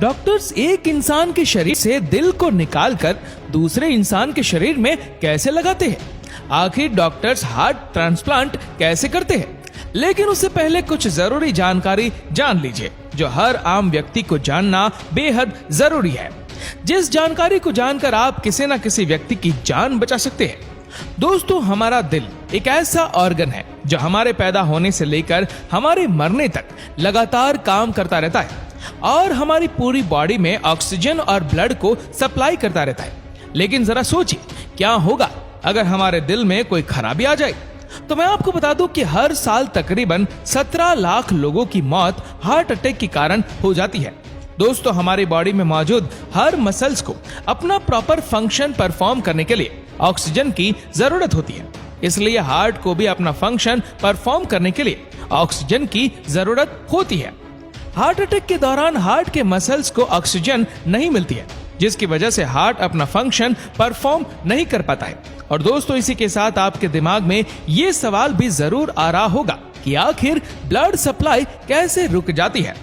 Doctors एक इंसान के शरीर से दिल को निकालकर दूसरे इंसान के शरीर में कैसे लगाते हैं? आखिर डॉक्टर्स हार्ट ट्रांसप्लांट कैसे करते हैं? लेकिन उससे पहले कुछ जरूरी जानकारी जान लीजिए जो हर आम व्यक्ति को जानना बेहद जरूरी है, जिस जानकारी को जानकर आप किसी न किसी व्यक्ति की जान बचा सकते हैं। दोस्तों, हमारा दिल एक ऐसा ऑर्गन है जो हमारे पैदा होने से लेकर हमारे मरने तक लगातार काम करता रहता है और हमारी पूरी बॉडी में ऑक्सीजन और ब्लड को सप्लाई करता रहता है। लेकिन जरा सोचिए, क्या होगा अगर हमारे दिल में कोई खराबी आ जाए? तो मैं आपको बता दूं कि हर साल तकरीबन 17 लाख लोगों की मौत हार्ट अटैक के कारण हो जाती है। दोस्तों, हमारी बॉडी में मौजूद हर मसल्स को अपना प्रॉपर फंक्शन परफॉर्म करने के लिए ऑक्सीजन की जरूरत होती है, इसलिए हार्ट को भी अपना फंक्शन परफॉर्म करने के लिए ऑक्सीजन की जरूरत होती है। हार्ट अटैक के दौरान हार्ट के मसल्स को ऑक्सीजन नहीं मिलती है, जिसकी वजह से हार्ट अपना फंक्शन परफॉर्म नहीं कर पाता है। और दोस्तों, इसी के साथ आपके दिमाग में ये सवाल भी जरूर आ रहा होगा कि आखिर ब्लड सप्लाई कैसे रुक जाती है।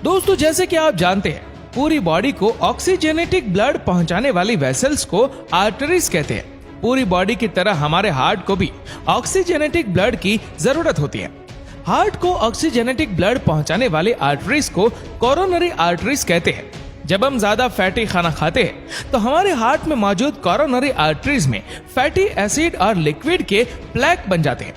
दोस्तों, जैसे कि आप जानते हैं, पूरी बॉडी को ऑक्सीजनेटिक ब्लड पहुंचाने वाली वेसल्स को आर्टरीज कहते हैं। पूरी बॉडी की तरह हमारे हार्ट को भी ऑक्सीजनेटिक ब्लड की जरूरत होती है। हार्ट को ऑक्सीजनेटिक ब्लड पहुंचाने वाली आर्टरीज को कोरोनरी आर्टरीज कहते हैं। जब हम ज्यादा फैटी खाना खाते हैं तो हमारे हार्ट में मौजूद कोरोनरी आर्टरीज में फैटी एसिड और लिक्विड के प्लेक बन जाते हैं।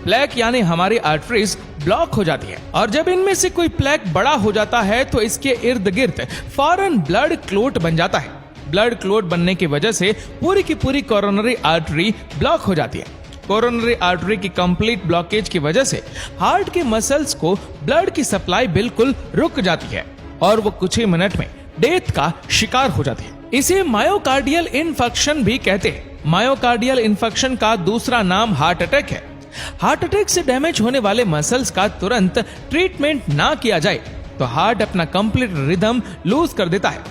प्लेक यानी हमारी आर्टरीज ब्लॉक हो जाती है और जब इनमें से कोई प्लेक बड़ा हो जाता है तो इसके इर्द गिर्द फौरन ब्लड क्लोट बन जाता है। ब्लड क्लोट बनने की वजह से पूरी की पूरी कोरोनरी आर्टरी ब्लॉक हो जाती है। कोरोनरी आर्टरी की कंप्लीट ब्लॉकेज की वजह से हार्ट के मसल्स को ब्लड की सप्लाई बिल्कुल रुक जाती है और वो कुछ ही मिनट में डेथ का शिकार हो जाती है। इसे मायोकार्डियल इन्फेक्शन भी कहते हैं। मायोकार्डियल इन्फेक्शन का दूसरा नाम हार्ट अटैक है। हार्ट अटैक से डैमेज होने वाले मसल्स का तुरंत ट्रीटमेंट ना किया जाए तो हार्ट अपना कंप्लीट रिदम लूज कर देता है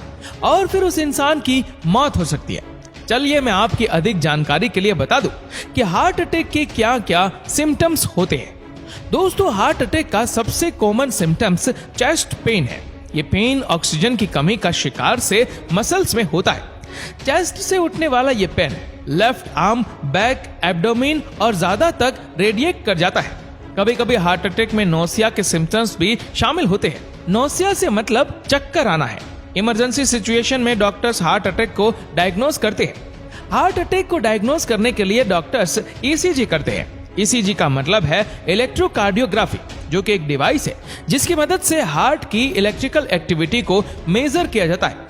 और फिर उस इंसान की मौत हो सकती है। चलिए मैं आपकी अधिक जानकारी के लिए बता दूं कि हार्ट अटैक के क्या क्या सिम्टम्स होते हैं। दोस्तों, हार्ट अटैक का सबसे कॉमन सिम्टम्स चेस्ट पेन है। ये पेन ऑक्सीजन की कमी का शिकार से मसल्स में होता है। चेस्ट से उठने वाला ये pen left arm, back, abdomen और ज्यादा तक रेडिएट कर जाता है। कभी कभी हार्ट अटैक में नोसिया के सिम्टम्स भी शामिल होते हैं। नोसिया से मतलब चक्कर आना है। इमरजेंसी सिचुएशन में डॉक्टर्स हार्ट अटैक को डायग्नोज करते हैं। हार्ट अटैक को डायग्नोज करने के लिए डॉक्टर्स ईसीजी करते हैं। ईसीजी का मतलब है इलेक्ट्रोकार्डियोग्राफी, जो कि एक डिवाइस है जिसकी मदद से हार्ट की इलेक्ट्रिकल एक्टिविटी को मेजर किया जाता है।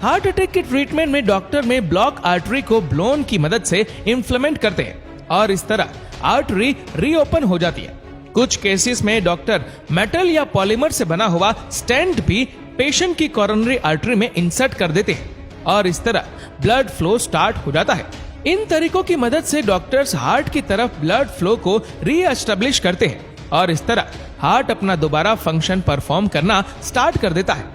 हार्ट अटैक के ट्रीटमेंट में डॉक्टर में ब्लॉक आर्टरी को ब्लोन की मदद से इन्फ्लेमेंट करते हैं और इस तरह आर्टरी रीओपन हो जाती है। कुछ केसेस में डॉक्टर मेटल या पॉलीमर से बना हुआ स्टेंट भी पेशेंट की कोरोनरी आर्टरी में इंसर्ट कर देते हैं और इस तरह ब्लड फ्लो स्टार्ट हो जाता है। इन तरीकों की मदद से डॉक्टर्स हार्ट की तरफ ब्लड फ्लो को रीएस्टेब्लिश करते हैं और इस तरह हार्ट अपना दोबारा फंक्शन परफॉर्म करना स्टार्ट कर देता है।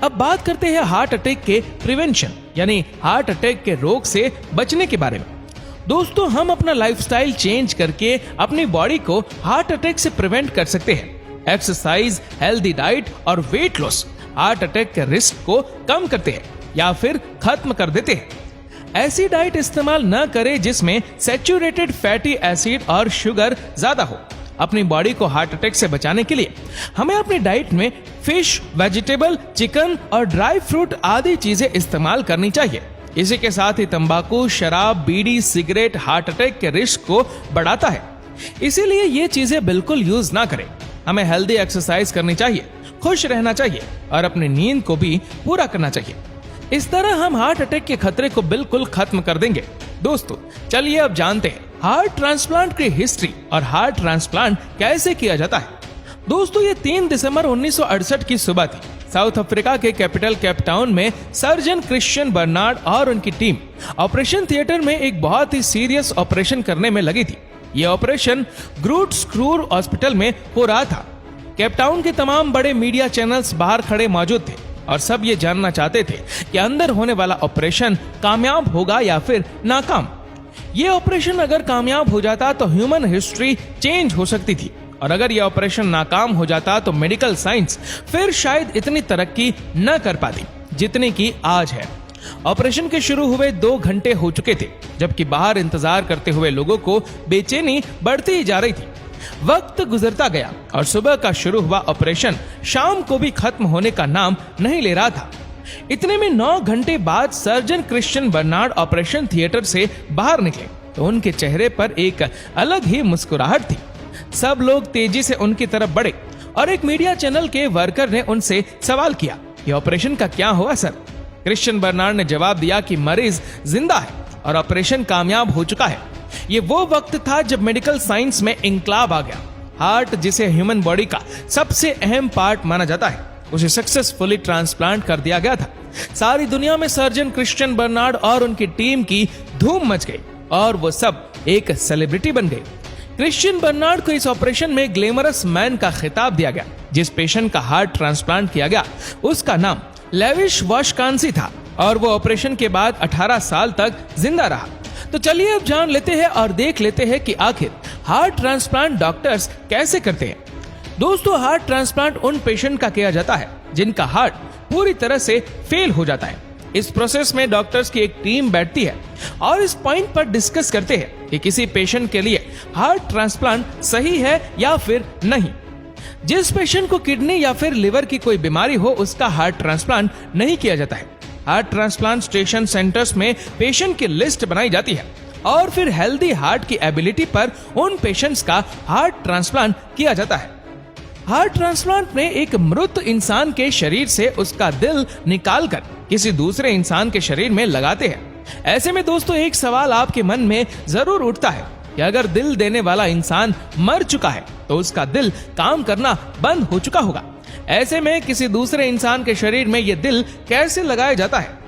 अब बात करते हैं हार्ट अटैक के प्रिवेंशन यानी हार्ट अटैक के रोग से बचने के बारे में। दोस्तों, हम अपना लाइफस्टाइल चेंज करके अपनी बॉडी को हार्ट अटैक से प्रिवेंट कर सकते हैं। एक्सरसाइज, हेल्दी डाइट और वेट लॉस हार्ट अटैक के रिस्क को कम करते हैं या फिर खत्म कर देते हैं। ऐसी डाइट इस्तेमाल न करें जिसमें सैचुरेटेड फैटी एसिड और शुगर ज्यादा हो। अपनी बॉडी को हार्ट अटैक से बचाने के लिए हमें अपनी डाइट में फिश, वेजिटेबल, चिकन और ड्राई फ्रूट आदि चीजें इस्तेमाल करनी चाहिए। इसी के साथ ही तंबाकू, शराब, बीड़ी, सिगरेट हार्ट अटैक के रिस्क को बढ़ाता है, इसीलिए ये चीजें बिल्कुल यूज ना करें। हमें हेल्दी एक्सरसाइज करनी चाहिए, खुश रहना चाहिए और अपनी नींद को भी पूरा करना चाहिए। इस तरह हम हार्ट अटैक के खतरे को बिल्कुल खत्म कर देंगे। दोस्तों, चलिए अब जानते हैं हार्ट ट्रांसप्लांट की हिस्ट्री और हार्ट ट्रांसप्लांट कैसे किया जाता है। दोस्तों, ये 3 दिसंबर 1968 की सुबह थी। साउथ अफ्रीका के कैपिटल केपटाउन में सर्जन क्रिश्चियन बर्नार्ड और उनकी टीम ऑपरेशन थिएटर में एक बहुत ही सीरियस ऑपरेशन करने में लगी थी। यह ऑपरेशन ग्रूट स्क्रूर हॉस्पिटल में हो रहा था। केपटाउन के तमाम बड़े मीडिया चैनल्स बाहर खड़े मौजूद थे और सब ये जानना चाहते थे कि अंदर होने वाला ऑपरेशन कामयाब होगा या फिर नाकाम। ये ऑपरेशन अगर कामयाब हो जाता तो ह्यूमन हिस्ट्री चेंज हो सकती थी और अगर यह ऑपरेशन नाकाम हो जाता तो मेडिकल साइंस फिर शायद इतनी तरक्की न कर पाती जितनी की आज है। ऑपरेशन के शुरू हुए 2 घंटे हो चुके थे, जबकि बाहर इंतजार करते हुए लोगों को बेचैनी बढ़ती ही जा रही थी। वक्त गुजरता गया और सुबह का शुरू हुआ ऑपरेशन शाम को भी खत्म होने का नाम नहीं ले रहा था। इतने में 9 घंटे बाद surgeon Christiaan Barnard operation theatre से बाहर निकले तो उनके चेहरे पर एक अलग ही मुस्कुराहट थी। सब लोग तेजी से उनकी तरफ बढ़े और एक मीडिया चैनल के वर्कर ने उनसे सवाल किया, ये ऑपरेशन का क्या हुआ सर? क्रिश्चियन बर्नार्ड ने जवाब दिया कि मरीज जिंदा है और ऑपरेशन कामयाब हो चुका है। ये वो वक्त था जब मेडिकल साइंस में इंकलाब आ गया। हार्ट, जिसे ह्यूमन बॉडी का सबसे अहम पार्ट माना जाता है, उसे सक्सेसफुली ट्रांसप्लांट कर दिया गया था। सारी दुनिया में सर्जन क्रिश्चियन बर्नार्ड और उनकी टीम की धूम मच गई और वो सब एक सेलिब्रिटी बन गए। क्रिश्चियन बर्नार्ड को इस ऑपरेशन में ग्लैमरस मैन का खिताब दिया गया। जिस पेशेंट का हार्ट ट्रांसप्लांट किया गया उसका नाम लेविश वॉशकांसी था और वो ऑपरेशन के बाद 18 साल तक जिंदा रहा। तो चलिए अब जान लेते हैं और देख लेते हैं कि आखिर हार्ट ट्रांसप्लांट डॉक्टर्स कैसे करते हैं। दोस्तों, हार्ट ट्रांसप्लांट उन पेशेंट का किया जाता है जिनका हार्ट पूरी तरह से फेल हो जाता है। इस प्रोसेस में डॉक्टर्स की एक टीम बैठती है और इस पॉइंट पर डिस्कस करते हैं कि किसी पेशेंट के लिए हार्ट ट्रांसप्लांट सही है या फिर नहीं। जिस पेशेंट को किडनी या फिर लिवर की कोई बीमारी हो उसका हार्ट ट्रांसप्लांट नहीं किया जाता है। हार्ट ट्रांसप्लांट स्टेशन सेंटर्स में पेशेंट की लिस्ट बनाई जाती है और फिर हेल्दी हार्ट की एबिलिटी पर उन पेशेंट्स का हार्ट ट्रांसप्लांट किया जाता है। हार्ट ट्रांसप्लांट में एक मृत इंसान के शरीर से उसका दिल निकालकर किसी दूसरे इंसान के शरीर में लगाते हैं। ऐसे में दोस्तों, एक सवाल आपके मन में जरूर उठता है कि अगर दिल देने वाला इंसान मर चुका है तो उसका दिल काम करना बंद हो चुका होगा। ऐसे में किसी दूसरे इंसान के शरीर में यह दिल कैसे लगाया जाता है?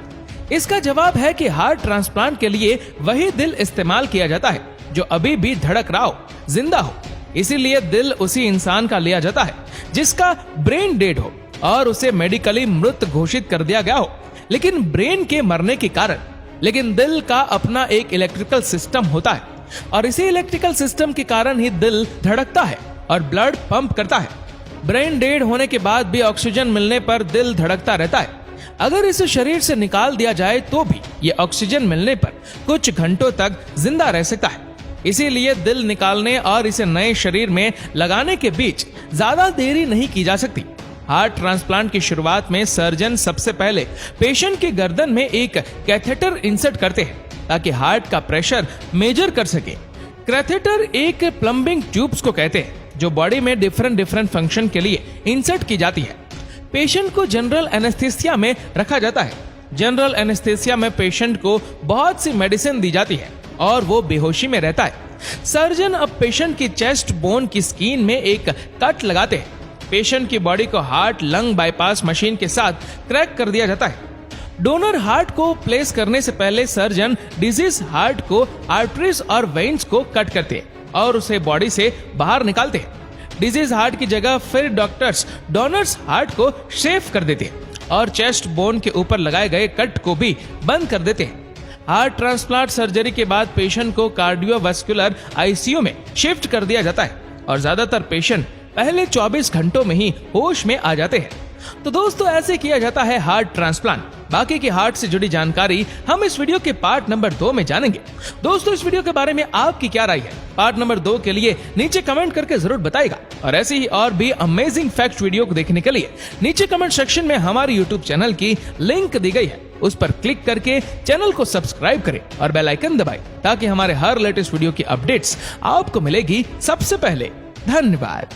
इसका जवाब है कि हार्ट ट्रांसप्लांट के लिए वही दिल इस्तेमाल किया जाता है जो अभी भी धड़क रहा हो, जिंदा हो। इसीलिए दिल उसी इंसान का लिया जाता है जिसका ब्रेन डेड हो और उसे मेडिकली मृत घोषित कर दिया गया हो, लेकिन ब्रेन के मरने के कारण। लेकिन दिल का अपना एक इलेक्ट्रिकल सिस्टम होता है और इसी इलेक्ट्रिकल सिस्टम के कारण ही दिल धड़कता है और ब्लड पंप करता है। ब्रेन डेड होने के बाद भी ऑक्सीजन मिलने पर दिल धड़कता रहता है। अगर इसे शरीर से निकाल दिया जाए तो भी ये ऑक्सीजन मिलने पर कुछ घंटों तक जिंदा रह सकता है। इसीलिए दिल निकालने और इसे नए शरीर में लगाने के बीच ज्यादा देरी नहीं की जा सकती। हार्ट ट्रांसप्लांट की शुरुआत में सर्जन सबसे पहले पेशेंट की गर्दन में एक कैथेटर इंसर्ट करते हैं ताकि हार्ट का प्रेशर मेजर कर सके। कैथेटर एक प्लम्बिंग ट्यूब्स को कहते हैं जो बॉडी में डिफरेंट फंक्शन के लिए इंसर्ट की जाती है। पेशेंट को जनरल एनेस्थीसिया में रखा जाता है। जनरल एनेस्थीसिया में पेशेंट को बहुत सी मेडिसिन दी जाती है और वो बेहोशी में रहता है। सर्जन अब पेशेंट की चेस्ट बोन की स्किन में एक कट लगाते हैं। पेशेंट की बॉडी को हार्ट लंग बाईपास मशीन के साथ क्रैक कर दिया जाता है। डोनर हार्ट को प्लेस करने से पहले सर्जन डिजीज हार्ट को आर्टरीज और वेन्स को कट करते हैं और उसे बॉडी से बाहर निकालते हैं। डिजीज हार्ट की जगह फिर डॉक्टर्स डोनर्स हार्ट को शेव कर देते हैं और चेस्ट बोन के ऊपर लगाए गए कट को भी बंद कर देते हैं। हार्ट ट्रांसप्लांट सर्जरी के बाद पेशेंट को कार्डियोवास्कुलर आईसीयू में शिफ्ट कर दिया जाता है और ज्यादातर पेशेंट पहले 24 घंटों में ही होश में आ जाते हैं। तो दोस्तों, ऐसे किया जाता है हार्ट ट्रांसप्लांट। बाकी की हार्ट से जुड़ी जानकारी हम इस वीडियो के पार्ट नंबर 2 में जानेंगे। दोस्तों, इस वीडियो के बारे में आपकी क्या राय है? पार्ट नंबर 2 के लिए नीचे कमेंट करके जरूर बताइएगा और ऐसे ही और भी अमेजिंग फैक्ट वीडियो को देखने के लिए नीचे कमेंट सेक्शन में हमारे यूट्यूब चैनल की लिंक दी गई है, उस पर क्लिक करके चैनल को सब्सक्राइब करें और बेल आइकन दबाएं ताकि हमारे हर लेटेस्ट वीडियो की अपडेट्स आपको मिलेगी सबसे पहले। धन्यवाद।